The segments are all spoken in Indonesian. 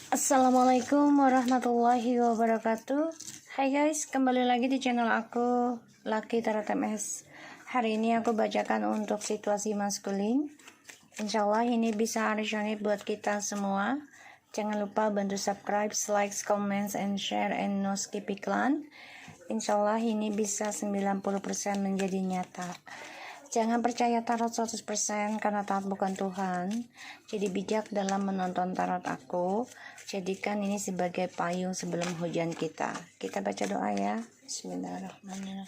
Assalamualaikum warahmatullahi wabarakatuh. Hai guys, kembali lagi di channel aku, Lucky Tarot MS. Hari ini aku bacakan untuk situasi maskulin. Insya Allah ini bisa resonate buat kita semua. Jangan lupa bantu subscribe, like, comments, and share, and no skip iklan. Insya Allah ini bisa 90% menjadi nyata. Jangan percaya tarot 100% karena tarot bukan Tuhan. Jadi bijak dalam menonton tarot aku. Jadikan ini sebagai payung sebelum hujan kita. Kita baca doa ya. Bismillahirrahmanirrahim.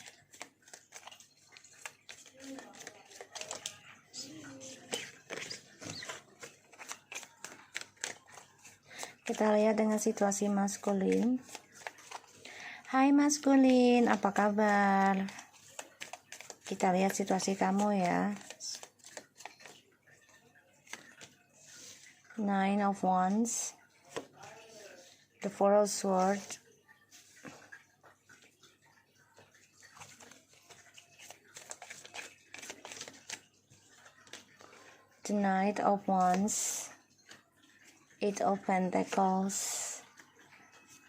Kita lihat dengan situasi maskulin. Hai maskulin, apa kabar? Kita lihat situasi kamu ya. Nine of Wands, the Four of Swords, the Knight of Wands, Eight of Pentacles,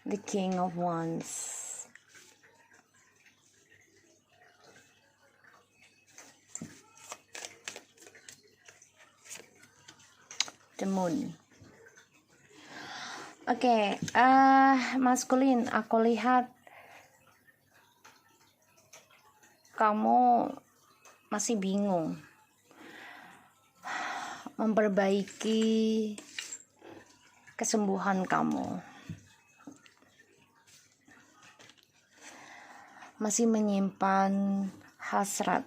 the King of Wands. The Moon. Oke, maskulin, aku lihat kamu masih bingung memperbaiki kesembuhan kamu. Masih menyimpan hasrat,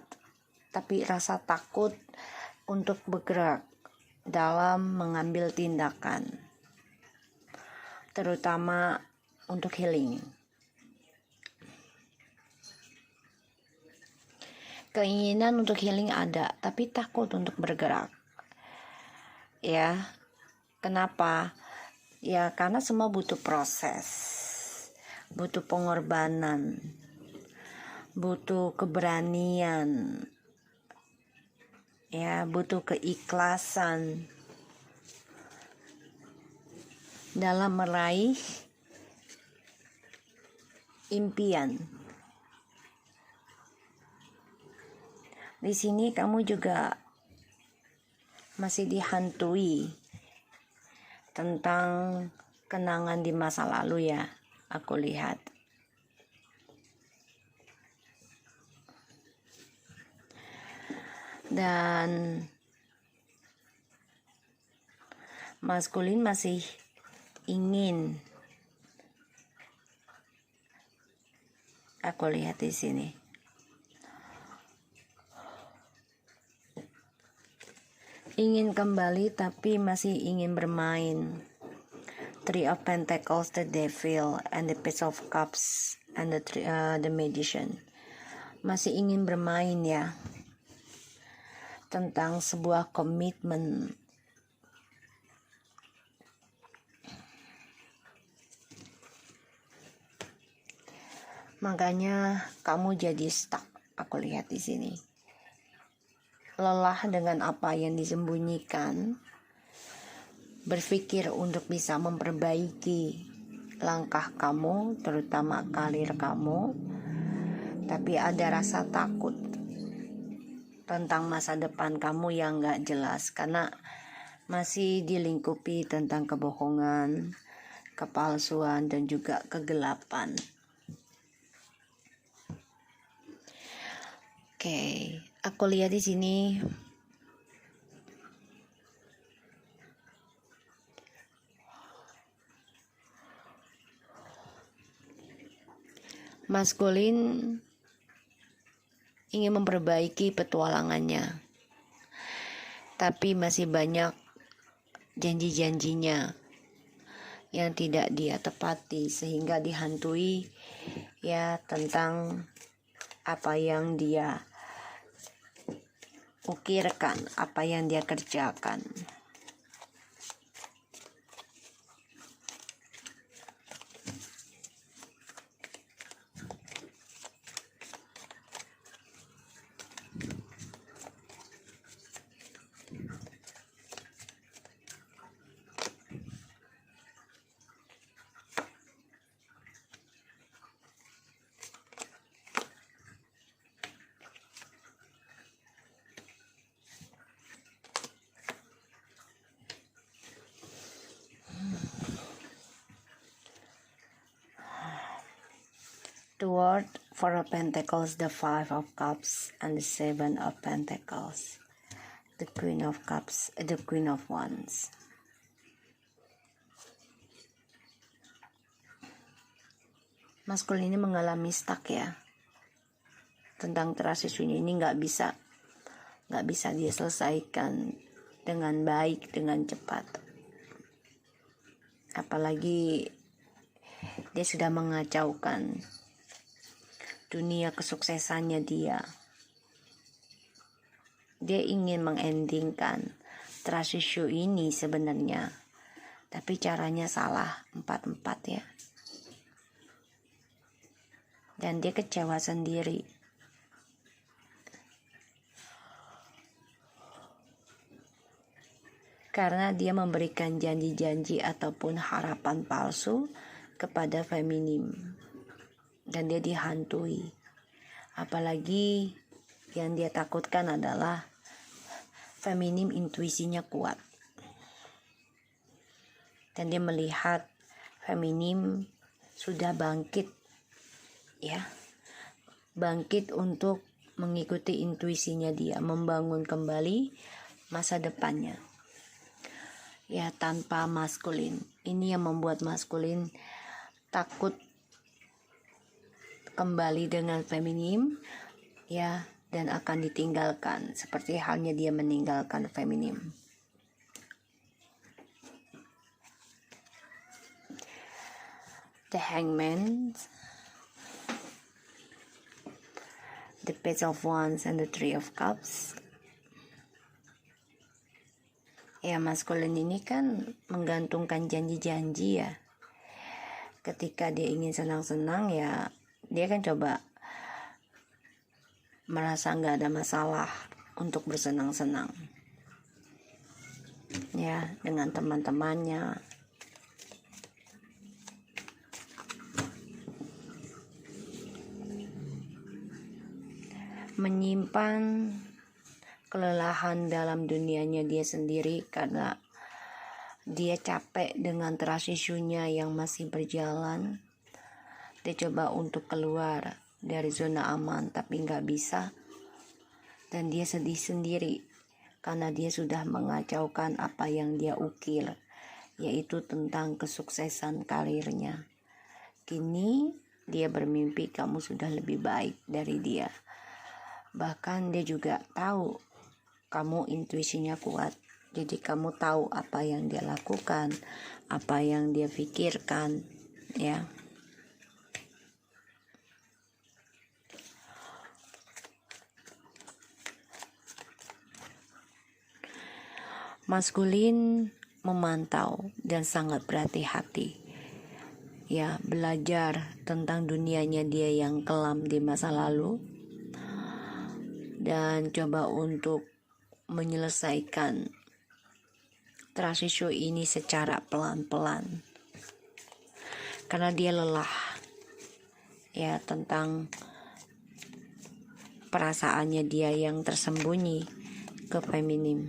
tapi rasa takut untuk bergerak dalam mengambil tindakan, terutama untuk healing. Keinginan untuk healing ada, tapi takut untuk bergerak. Ya, kenapa? Ya, karena semua butuh proses, butuh pengorbanan, butuh keberanian, ya, butuh keikhlasan dalam meraih impian. Di sini kamu juga masih dihantui tentang kenangan di masa lalu ya, aku lihat. Dan maskulin masih ingin, aku lihat di sini, ingin kembali tapi masih ingin bermain. Three of Pentacles, the Devil, and the Page of Cups, and the Magician. Masih ingin bermain ya, tentang sebuah komitmen. Makanya kamu jadi stuck, aku lihat di sini. Lelah dengan apa yang disembunyikan, berpikir untuk bisa memperbaiki langkah kamu, terutama karir kamu, tapi ada rasa takut tentang masa depan kamu yang gak jelas, karena masih dilingkupi tentang kebohongan, kepalsuan, dan juga kegelapan. Oke, aku lihat di sini maskulin ingin memperbaiki petualangannya, tapi masih banyak janji-janjinya yang tidak dia tepati, sehingga dihantui ya tentang apa yang dia ukirkan, apa yang dia kerjakan. The word for a Pentacles, the Five of Cups and the Seven of Pentacles, the Queen of Cups, the Queen of Wands. Maskulin ini mengalami stuck ya, tentang trust issue ini nggak bisa dia selesaikan dengan baik, dengan cepat. Apalagi dia sudah mengacaukan dunia kesuksesannya dia. Dia ingin mengendingkan trust issue ini sebenarnya, tapi caranya salah, 4-4 ya. Dan dia kecewa sendiri. Karena dia memberikan janji-janji ataupun harapan palsu kepada feminim. Dan dia dihantui. Apalagi yang dia takutkan adalah feminim intuisinya kuat. Dan dia melihat feminim sudah bangkit. Ya, bangkit untuk mengikuti intuisinya dia, membangun kembali masa depannya. Ya, tanpa maskulin. Ini yang membuat maskulin takut kembali dengan feminim, ya, dan akan ditinggalkan seperti halnya dia meninggalkan feminim. The Hangman, the Page of Wands and the Three of Cups. Ya, maskulin ini kan menggantungkan janji-janji ya. Ketika dia ingin senang-senang ya, dia kan coba merasa nggak ada masalah untuk bersenang-senang. Ya, dengan teman-temannya. Menyimpan kelelahan dalam dunianya dia sendiri karena dia capek dengan trust issue-nya yang masih berjalan. Dia coba untuk keluar dari zona aman tapi nggak bisa. Dan dia sedih sendiri karena dia sudah mengacaukan apa yang dia ukir, yaitu tentang kesuksesan karirnya. Kini dia bermimpi kamu sudah lebih baik dari dia. Bahkan dia juga tahu kamu intuisinya kuat. Jadi kamu tahu apa yang dia lakukan, apa yang dia pikirkan, ya. Maskulin memantau dan sangat berhati-hati. Ya, belajar tentang dunianya dia yang kelam di masa lalu. Dan coba untuk menyelesaikan trust issue ini secara pelan-pelan. Karena dia lelah ya tentang perasaannya dia yang tersembunyi ke feminim.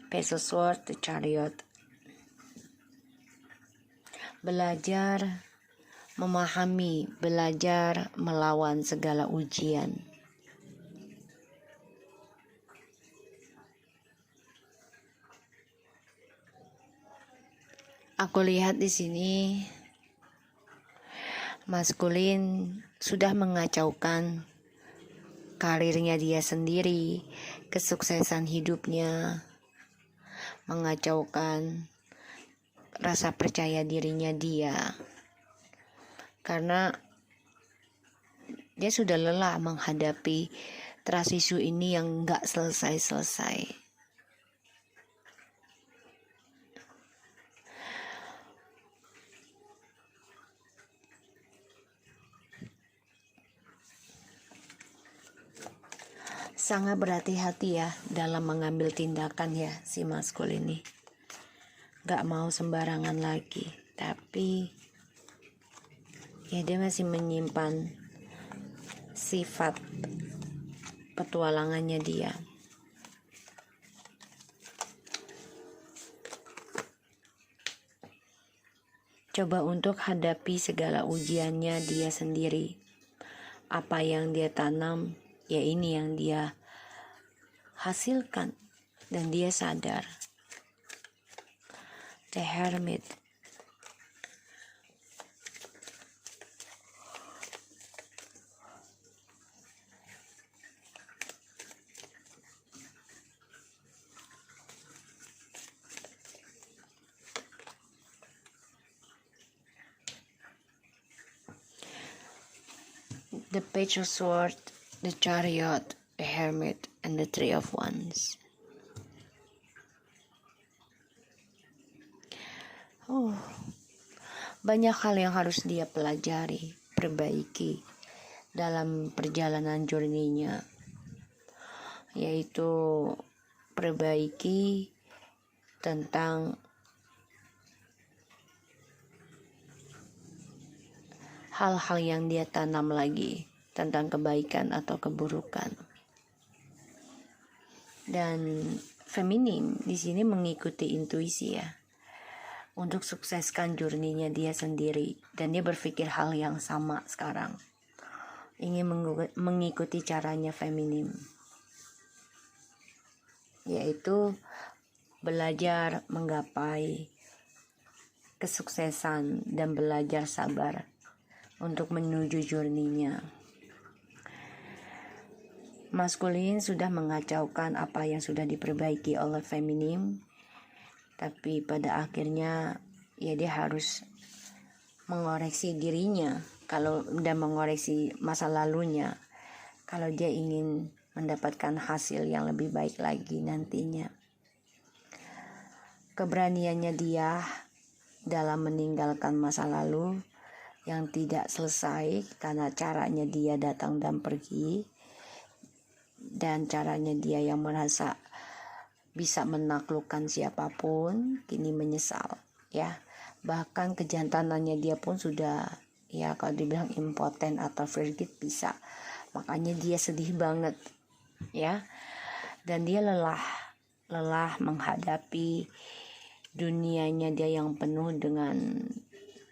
Page of Swords, the Chariot. Belajar memahami, belajar melawan segala ujian. Aku lihat di sini maskulin sudah mengacaukan karirnya dia sendiri, kesuksesan hidupnya, mengacaukan rasa percaya dirinya dia. Karena dia sudah lelah menghadapi trust issue ini yang gak selesai-selesai. Sangat berhati-hati ya dalam mengambil tindakan ya si maskul ini. Gak mau sembarangan lagi. Tapi ya dia masih menyimpan sifat petualangannya dia. Coba untuk hadapi segala ujiannya dia sendiri. Apa yang dia tanam, ya ini yang dia hasilkan. Dan dia sadar. The Hermit. The Page of Swords, the Chariot, the Hermit, and the Three of Wands. Banyak hal yang harus dia pelajari, perbaiki dalam perjalanan journey-nya, yaitu perbaiki tentang hal-hal yang dia tanam lagi, tentang kebaikan atau keburukan. Dan feminim di sini mengikuti intuisi ya, untuk sukseskan journey-nya dia sendiri, dan dia berpikir hal yang sama sekarang, ingin mengikuti caranya feminim, yaitu belajar menggapai kesuksesan dan belajar sabar untuk menuju journey-nya. Maskulin sudah mengacaukan apa yang sudah diperbaiki oleh feminim, tapi pada akhirnya ya dia harus mengoreksi dirinya dan mengoreksi masa lalunya kalau dia ingin mendapatkan hasil yang lebih baik lagi nantinya. Keberaniannya dia dalam meninggalkan masa lalu yang tidak selesai karena caranya dia datang dan pergi, dan caranya dia yang merasa bisa menaklukkan siapapun kini menyesal ya. Bahkan kejantanannya dia pun sudah ya, kalau dibilang impoten atau virgin bisa, makanya dia sedih banget ya. Dan dia lelah menghadapi dunianya dia yang penuh dengan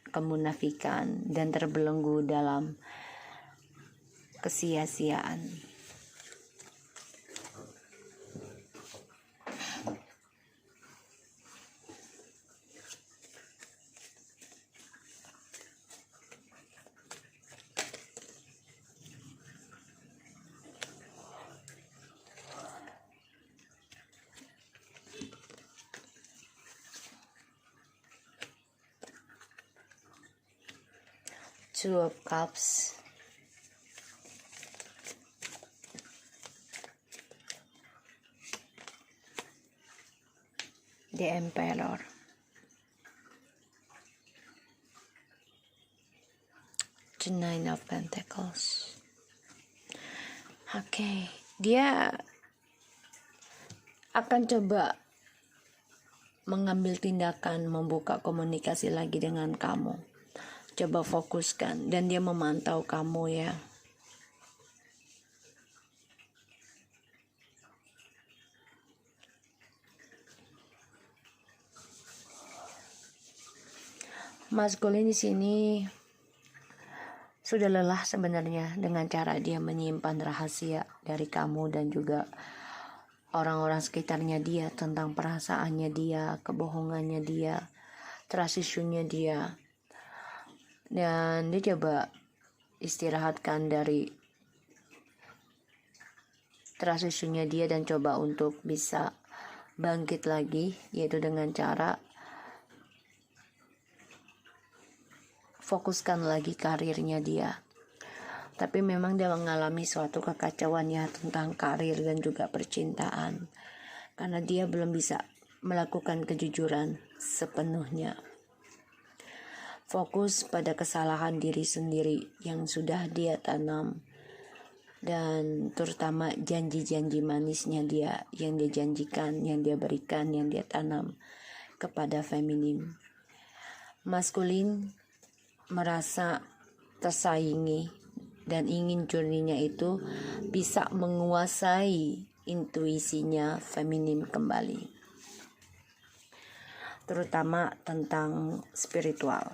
kemunafikan dan terbelenggu dalam kesia-siaan. Two of Cups, the Emperor, the Nine of Pentacles. Oke, dia akan coba mengambil tindakan membuka komunikasi lagi dengan kamu. Coba fokuskan, dan dia memantau kamu ya. Maskulin di sini sudah lelah sebenarnya dengan cara dia menyimpan rahasia dari kamu dan juga orang-orang sekitarnya dia, tentang perasaannya dia, kebohongannya dia, trust issue-nya dia. Dan dia coba istirahatkan dari trust issue-nya dia dan coba untuk bisa bangkit lagi, yaitu dengan cara fokuskan lagi karirnya dia. Tapi memang dia mengalami suatu kekacauan ya tentang karir dan juga percintaan, karena dia belum bisa melakukan kejujuran sepenuhnya. Fokus pada kesalahan diri sendiri yang sudah dia tanam, dan terutama janji-janji manisnya dia yang dia janjikan, yang dia berikan, yang dia tanam kepada feminim. Maskulin merasa tersaingi dan ingin journey-nya itu bisa menguasai intuisinya feminim kembali. terutama tentang spiritual.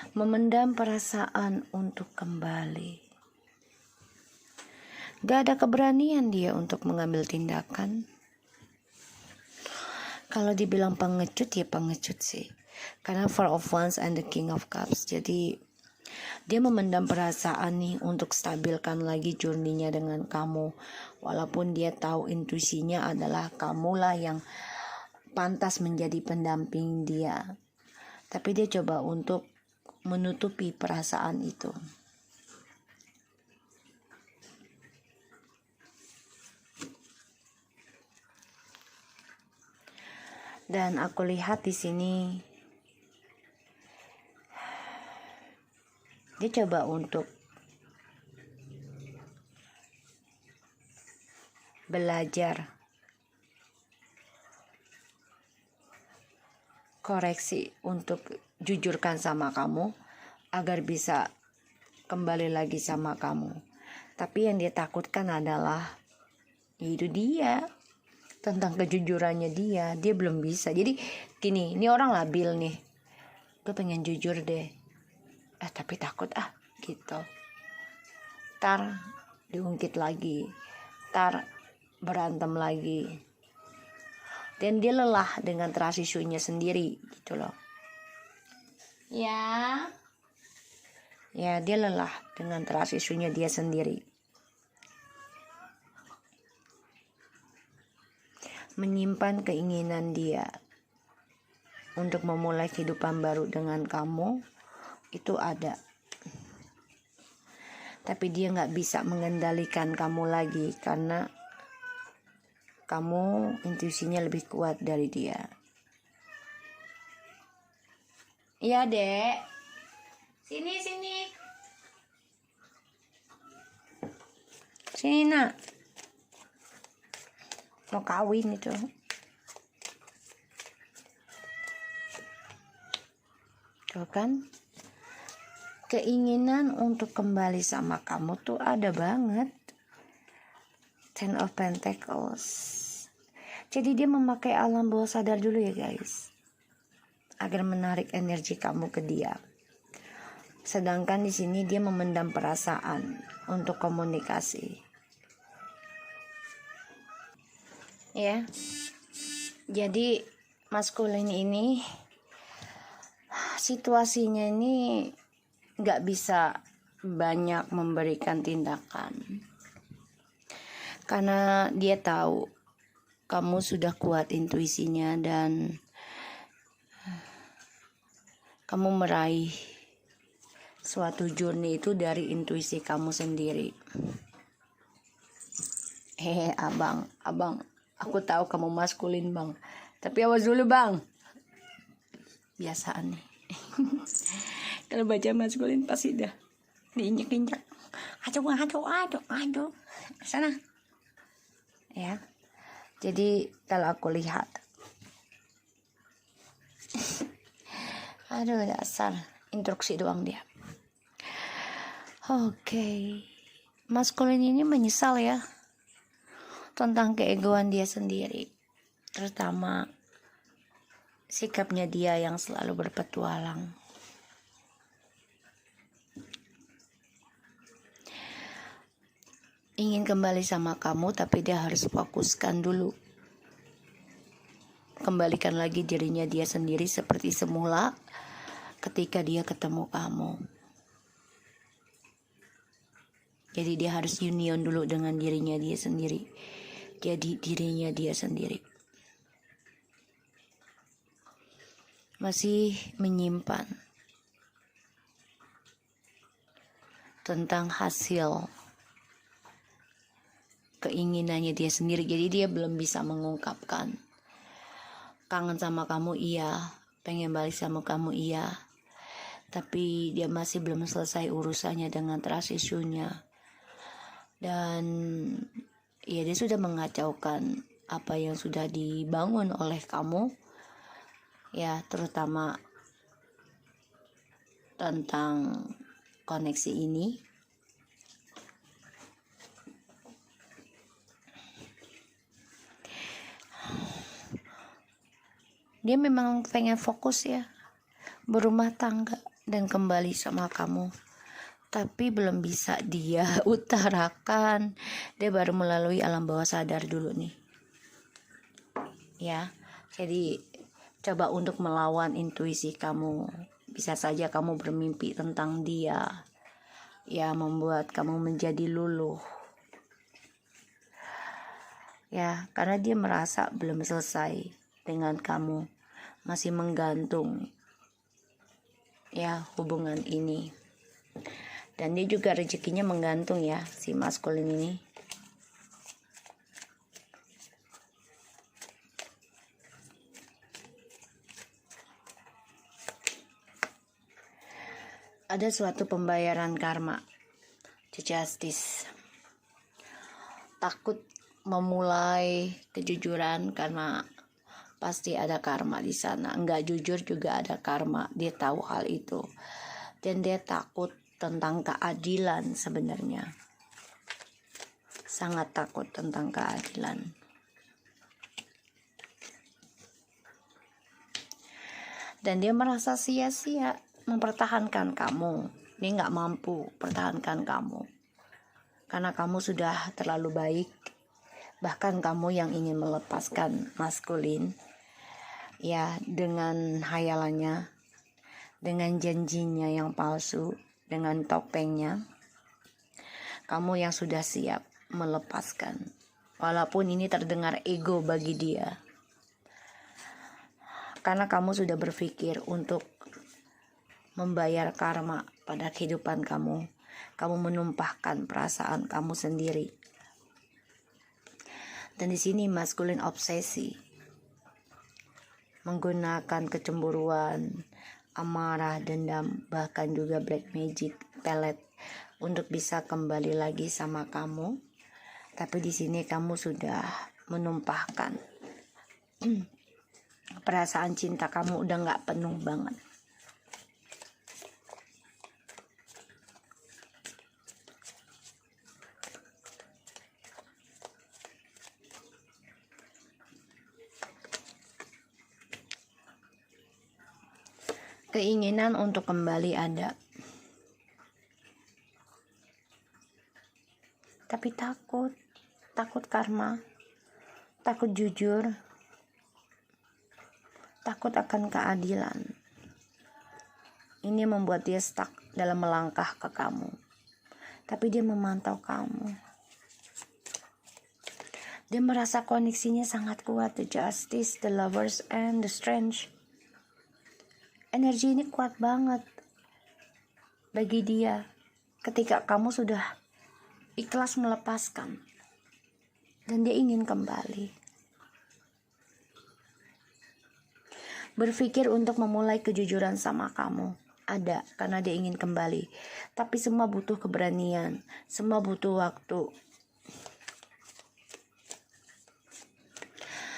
Memendam perasaan untuk kembali. Gak ada keberanian dia untuk mengambil tindakan. Kalau dibilang pengecut ya pengecut sih. Karena Four of Wands and the King of Cups. Jadi dia memendam perasaan nih untuk stabilkan lagi journey-nya dengan kamu. Walaupun dia tahu intuisinya adalah kamulah yang pantas menjadi pendamping dia. Tapi dia coba untuk menutupi perasaan itu. Dan aku lihat di sini dia coba untuk belajar koreksi untuk jujurkan sama kamu agar bisa kembali lagi sama kamu. Tapi yang dia takutkan adalah itu dia, tentang kejujurannya dia belum bisa. Jadi gini, ini orang labil nih, gue pengen jujur deh, tapi takut gitu, tar diungkit lagi, tar berantem lagi, dan dia lelah dengan trust issue-nya sendiri gitu loh. Ya dia lelah dengan trust issue-nya dia sendiri. Menyimpan keinginan dia untuk memulai kehidupan baru dengan kamu itu ada. Tapi dia gak bisa mengendalikan kamu lagi karena kamu intuisinya lebih kuat dari dia. Iya dek, sini nak, mau kawin itu. Tuh kan, keinginan untuk kembali sama kamu tuh ada banget. Ten of Pentacles. Jadi dia memakai alam bawah sadar dulu ya guys, agar menarik energi kamu ke dia. Sedangkan di sini dia memendam perasaan untuk komunikasi. Ya. Jadi maskulin ini situasinya ini nggak bisa banyak memberikan tindakan. Karena dia tahu kamu sudah kuat intuisinya dan kamu meraih suatu journey itu dari intuisi kamu sendiri. Abang, aku tahu kamu maskulin bang, tapi awas dulu bang. Biasaan nih. Kalau baca maskulin pasti dah diinjek-injek. Aduh. Sana. Ya. Jadi kalau aku lihat, aduh dasar instruksi doang dia. Oke. Maskulin ini menyesal ya tentang keegoan dia sendiri, terutama sikapnya dia yang selalu berpetualang. Ingin kembali sama kamu, tapi dia harus fokuskan dulu. Kembalikan lagi dirinya dia sendiri seperti semula ketika dia ketemu kamu. Jadi dia harus union dulu dengan dirinya dia sendiri. Jadi dirinya dia sendiri. Masih menyimpan tentang hasil keinginannya dia sendiri. Jadi dia belum bisa mengungkapkan. Kangen sama kamu iya, pengen balik sama kamu iya, tapi dia masih belum selesai urusannya dengan trust issue-nya. Dan ya dia sudah mengacaukan apa yang sudah dibangun oleh kamu, ya terutama tentang koneksi ini. Dia memang pengen fokus ya, berumah tangga dan kembali sama kamu. Tapi belum bisa dia utarakan. Dia baru melalui alam bawah sadar dulu nih. Ya, jadi coba untuk melawan intuisi kamu. Bisa saja kamu bermimpi tentang dia. Ya, membuat kamu menjadi luluh. Ya, karena dia merasa belum selesai dengan kamu, masih menggantung ya hubungan ini. Dan dia juga rezekinya menggantung ya, si maskulin ini. Ada suatu pembayaran karma, the justice. Takut memulai kejujuran karena pasti ada karma di sana. Enggak jujur juga ada karma. Dia tahu hal itu. Dan dia takut tentang keadilan sebenarnya. Sangat takut tentang keadilan. Dan dia merasa sia-sia mempertahankan kamu. Dia nggak mampu pertahankan kamu. Karena kamu sudah terlalu baik. Bahkan kamu yang ingin melepaskan maskulin. Ya, dengan hayalannya. Dengan janjinya yang palsu. Dengan topengnya. Kamu yang sudah siap melepaskan. Walaupun ini terdengar ego bagi dia. Karena kamu sudah berpikir untuk membayar karma pada kehidupan kamu. Kamu menumpahkan perasaan kamu sendiri. Dan di sini maskulin obsesi. Menggunakan kecemburuan, amarah, dendam, bahkan juga black magic, pelet untuk bisa kembali lagi sama kamu. Tapi di sini kamu sudah menumpahkan perasaan cinta kamu udah nggak penuh banget. Keinginan untuk kembali ada. Tapi takut karma, takut jujur, takut akan keadilan. Ini membuat dia stuck dalam melangkah ke kamu. Tapi dia memantau kamu. Dia merasa koneksinya sangat kuat, the justice, the lovers, and the strange. Energi ini kuat banget bagi dia ketika kamu sudah ikhlas melepaskan dan dia ingin kembali. Berpikir untuk memulai kejujuran sama kamu ada karena dia ingin kembali. Tapi semua butuh keberanian, semua butuh waktu.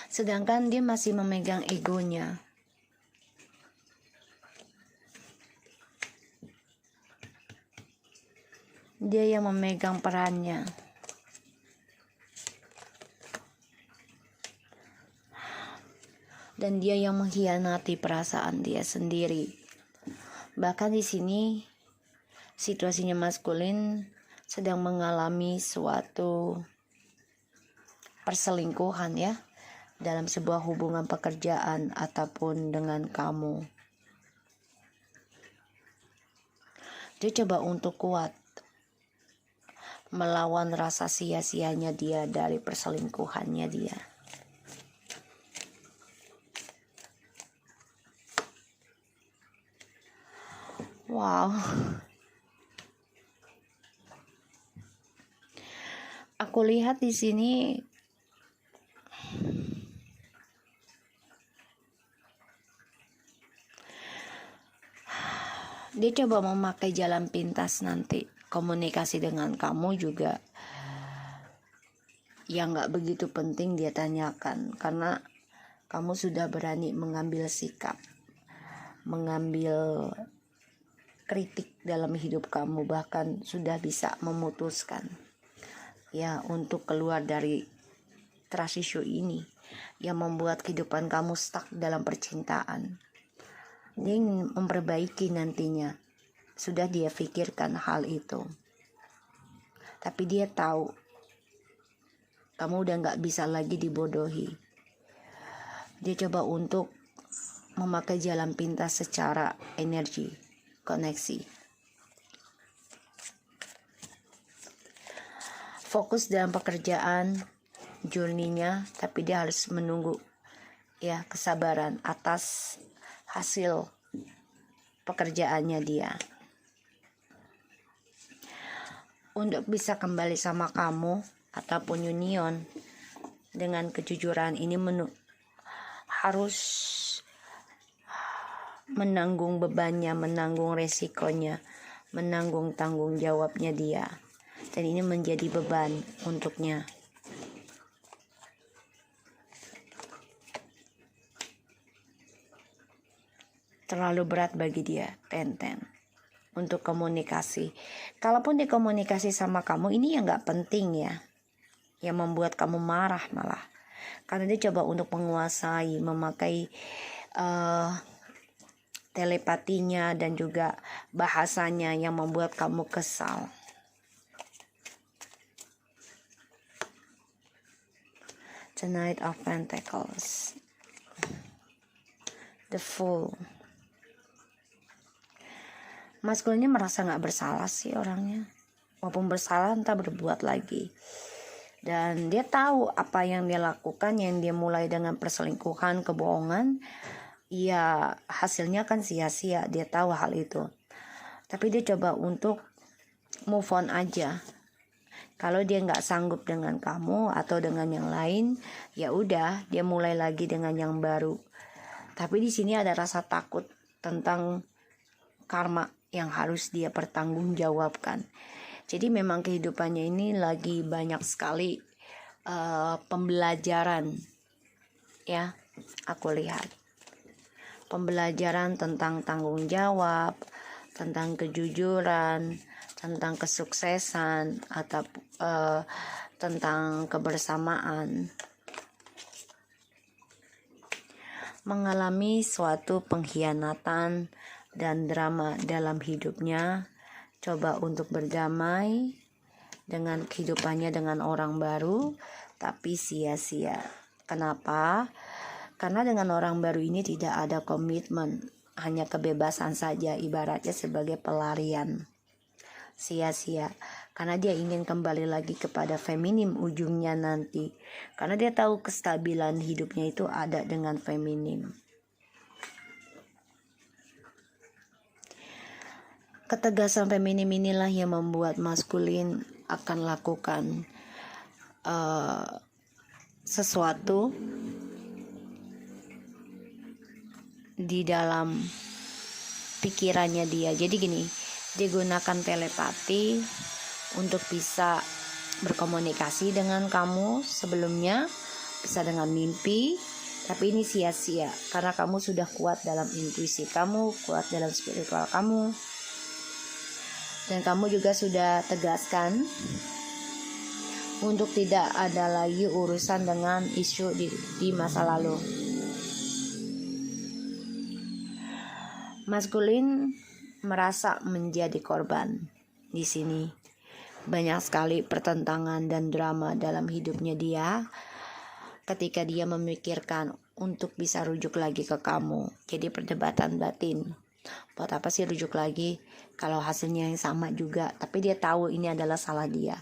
Sedangkan dia masih memegang egonya. Dia yang memegang perannya. Dan dia yang mengkhianati perasaan dia sendiri. Bahkan di sini situasinya maskulin sedang mengalami suatu perselingkuhan ya, dalam sebuah hubungan pekerjaan ataupun dengan kamu. Dia coba untuk kuat melawan rasa sia-sianya dia dari perselingkuhannya dia. Wow. Aku lihat di sini dia coba memakai jalan pintas nanti. Komunikasi dengan kamu juga yang gak begitu penting dia tanyakan. Karena kamu sudah berani mengambil sikap, mengambil kritik dalam hidup kamu, bahkan sudah bisa memutuskan ya untuk keluar dari trust issue ini yang membuat kehidupan kamu stuck dalam percintaan. Dia ingin memperbaiki nantinya, sudah dia pikirkan hal itu, tapi dia tahu kamu udah gak bisa lagi dibodohi. Dia coba untuk memakai jalan pintas secara energi, koneksi. Fokus dalam pekerjaan, journey-nya, tapi dia harus menunggu ya kesabaran atas hasil pekerjaannya dia. Untuk bisa kembali sama kamu ataupun union dengan kejujuran ini harus menanggung bebannya, menanggung resikonya, menanggung tanggung jawabnya dia. Dan ini menjadi beban untuknya. Terlalu berat bagi dia, Tenten, untuk komunikasi. Kalaupun dia komunikasi sama kamu, ini yang gak penting ya, yang membuat kamu marah malah. Karena dia coba untuk menguasai, memakai telepatinya dan juga bahasanya yang membuat kamu kesal. The Knight of Pentacles, The Fool. Maskulinnya merasa gak bersalah sih orangnya, walaupun bersalah entah berbuat lagi. Dan dia tahu apa yang dia lakukan, yang dia mulai dengan perselingkuhan, kebohongan, ya hasilnya kan sia-sia. Dia tahu hal itu, tapi dia coba untuk move on aja. Kalau dia nggak sanggup dengan kamu atau dengan yang lain, ya udah dia mulai lagi dengan yang baru. Tapi di sini ada rasa takut tentang karma yang harus dia pertanggungjawabkan. Jadi memang kehidupannya ini lagi banyak sekali pembelajaran ya, aku lihat pembelajaran tentang tanggung jawab, tentang kejujuran, tentang kesuksesan, atau tentang kebersamaan. Mengalami suatu pengkhianatan dan drama dalam hidupnya, coba untuk berdamai dengan kehidupannya dengan orang baru, tapi sia-sia. Kenapa? Karena dengan orang baru ini tidak ada komitmen, hanya kebebasan saja, ibaratnya sebagai pelarian. Sia-sia, karena dia ingin kembali lagi kepada feminim ujungnya nanti. Karena dia tahu kestabilan hidupnya itu ada dengan feminim. Ketegasan feminim inilah yang membuat maskulin akan lakukan sesuatu di dalam pikirannya dia. Jadi gini, dia gunakan telepati untuk bisa berkomunikasi dengan kamu sebelumnya, bisa dengan mimpi, tapi ini sia-sia karena kamu sudah kuat dalam intuisi kamu, kuat dalam spiritual kamu. Dan kamu juga sudah tegaskan untuk tidak ada lagi urusan dengan isu di masa lalu. Maskulin merasa menjadi korban di sini. Banyak sekali pertentangan dan drama dalam hidupnya dia ketika dia memikirkan untuk bisa rujuk lagi ke kamu. Jadi perdebatan batin. Buat apa sih rujuk lagi kalau hasilnya yang sama juga? Tapi dia tahu ini adalah salah dia.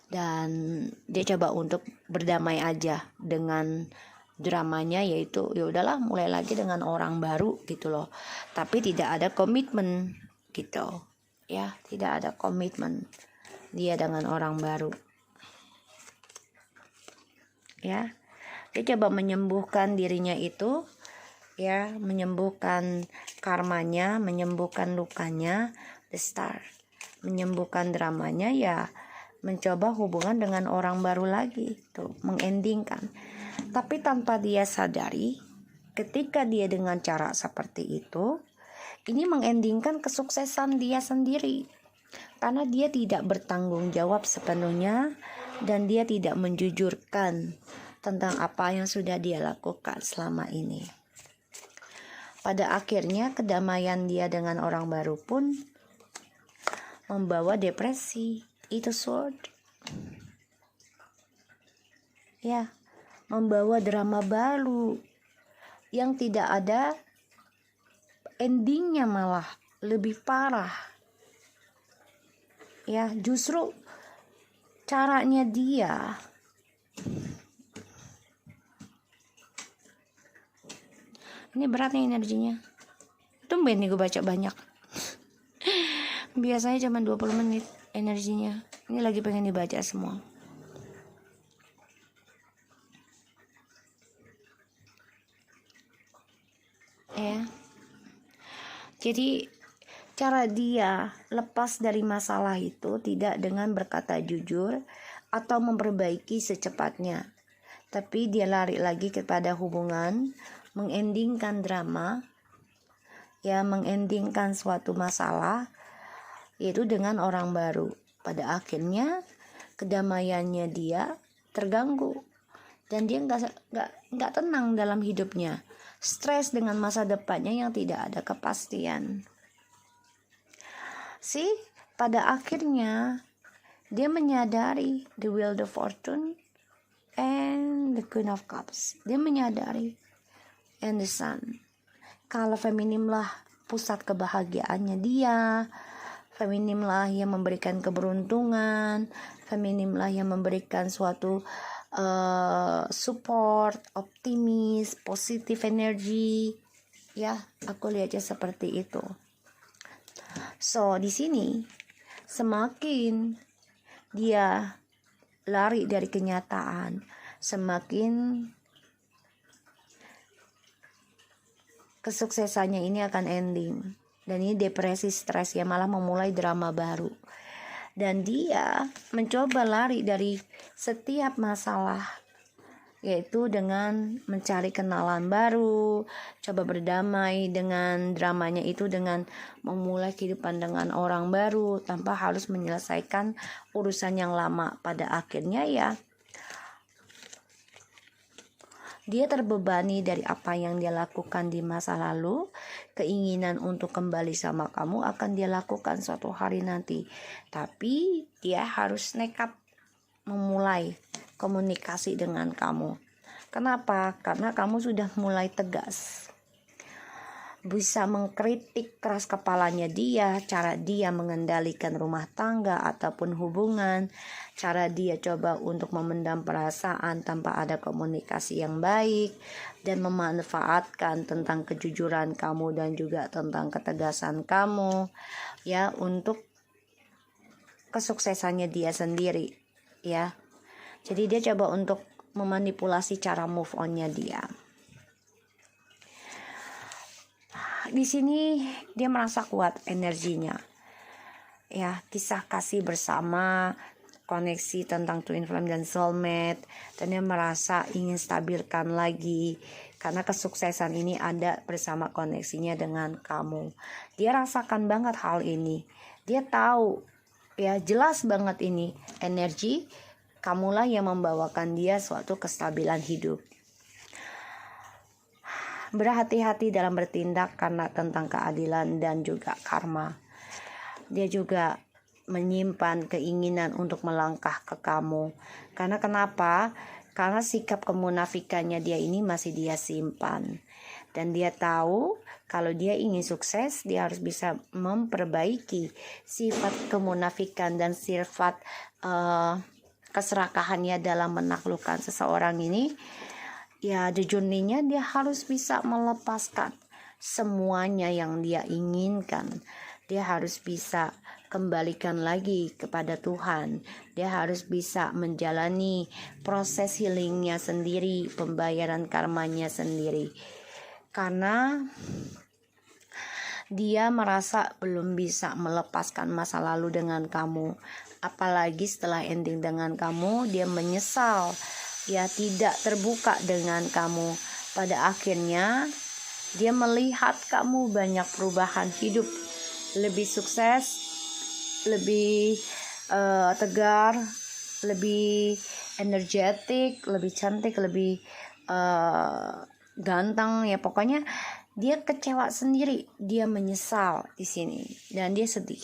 Dan dia coba untuk berdamai aja dengan dramanya, yaitu ya udahlah mulai lagi dengan orang baru gitu loh. Tapi tidak ada komitmen gitu. Ya, tidak ada komitmen dia dengan orang baru. Ya. Dia coba menyembuhkan dirinya itu, ya, menyembuhkan karmanya, menyembuhkan lukanya, the star, menyembuhkan dramanya, ya, mencoba hubungan dengan orang baru lagi, tuh, mengendingkan. Tapi tanpa dia sadari, ketika dia dengan cara seperti itu, ini mengendingkan kesuksesan dia sendiri, karena dia tidak bertanggung jawab sepenuhnya dan dia tidak menjujurkan tentang apa yang sudah dia lakukan selama ini. Pada akhirnya kedamaian dia dengan orang baru pun membawa depresi. Itu sword. Ya, membawa drama baru yang tidak ada endingnya, malah lebih parah. Ya, justru caranya dia ini berat nih energinya. Tumben nih gue baca banyak. Biasanya cuma 20 menit energinya. Ini lagi pengen dibaca semua. Ya. Jadi cara dia lepas dari masalah itu tidak dengan berkata jujur atau memperbaiki secepatnya, tapi dia lari lagi kepada hubungan, mengendingkan drama, ya, mengendingkan suatu masalah, yaitu dengan orang baru. Pada akhirnya kedamaiannya dia terganggu dan dia nggak tenang dalam hidupnya, stres dengan masa depannya yang tidak ada kepastian. Pada akhirnya dia menyadari the Wheel of Fortune and the Queen of Cups. Dia menyadari and the Sun. Kalau feminim lah pusat kebahagiaannya dia, feminim lah yang memberikan keberuntungan, feminim lah yang memberikan suatu support, optimis, positif energi. Ya, aku lihatnya seperti itu. So di sini semakin dia lari dari kenyataan, semakin kesuksesannya ini akan ending. Dan ini depresi, stres, ya, malah memulai drama baru. Dan dia mencoba lari dari setiap masalah, yaitu dengan mencari kenalan baru, coba berdamai dengan dramanya itu dengan memulai kehidupan dengan orang baru tanpa harus menyelesaikan urusan yang lama. Pada akhirnya ya dia terbebani dari apa yang dia lakukan di masa lalu. Keinginan untuk kembali sama kamu akan dia lakukan suatu hari nanti, tapi dia harus nekat memulai komunikasi dengan kamu. Kenapa? Karena kamu sudah mulai tegas, bisa mengkritik keras kepalanya dia, cara dia mengendalikan rumah tangga ataupun hubungan, cara dia coba untuk memendam perasaan tanpa ada komunikasi yang baik, dan memanfaatkan tentang kejujuran kamu dan juga tentang ketegasan kamu, ya, untuk kesuksesannya dia sendiri, ya. Jadi dia coba untuk memanipulasi cara move on-nya dia. Di sini dia merasa kuat energinya, ya, kisah kasih bersama, koneksi tentang twin flame dan soulmate, dan dia merasa ingin stabilkan lagi karena kesuksesan ini ada bersama koneksinya dengan kamu. Dia rasakan banget hal ini, dia tahu, ya, jelas banget ini energi kamulah yang membawakan dia suatu kestabilan hidup. Berhati-hati dalam bertindak karena tentang keadilan dan juga karma. Dia juga menyimpan keinginan untuk melangkah ke kamu. Karena kenapa? Karena sikap kemunafikannya dia ini masih dia simpan. Dan dia tahu kalau dia ingin sukses, dia harus bisa memperbaiki sifat kemunafikan dan sifat keserakahannya dalam menaklukkan seseorang ini. Ya, the journey-nya dia harus bisa melepaskan semuanya yang dia inginkan. Dia harus bisa kembalikan lagi kepada Tuhan. Dia harus bisa menjalani proses healingnya sendiri, pembayaran karmanya sendiri. Karena dia merasa belum bisa melepaskan masa lalu dengan kamu. Apalagi setelah ending dengan kamu, dia menyesal, ya, tidak terbuka dengan kamu. Pada akhirnya Dia melihat kamu banyak perubahan hidup, lebih sukses, lebih tegar, lebih energetik, lebih cantik, lebih ganteng ya. Pokoknya dia kecewa sendiri, dia menyesal di sini dan dia sedih.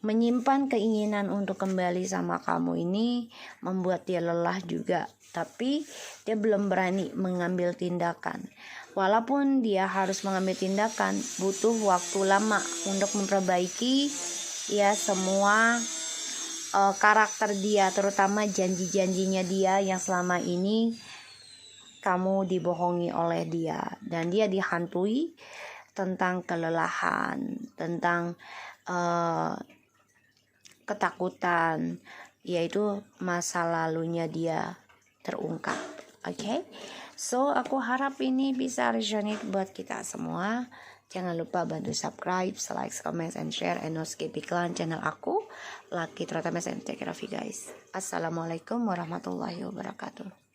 Menyimpan keinginan untuk kembali sama kamu ini membuat dia lelah juga, tapi dia belum berani mengambil tindakan. Walaupun dia harus mengambil tindakan, butuh waktu lama untuk memperbaiki ya semua karakter dia, terutama janji-janjinya dia yang selama ini kamu dibohongi oleh dia, dan dia dihantui tentang kelelahan, tentang ketakutan, yaitu masa lalunya dia terungkap. Oke? So, aku harap ini bisa resonate buat kita semua. Jangan lupa bantu subscribe, like, comment, and share, and no skip iklan channel aku, Lucky Tratames, and take care of you guys. Assalamualaikum warahmatullahi wabarakatuh.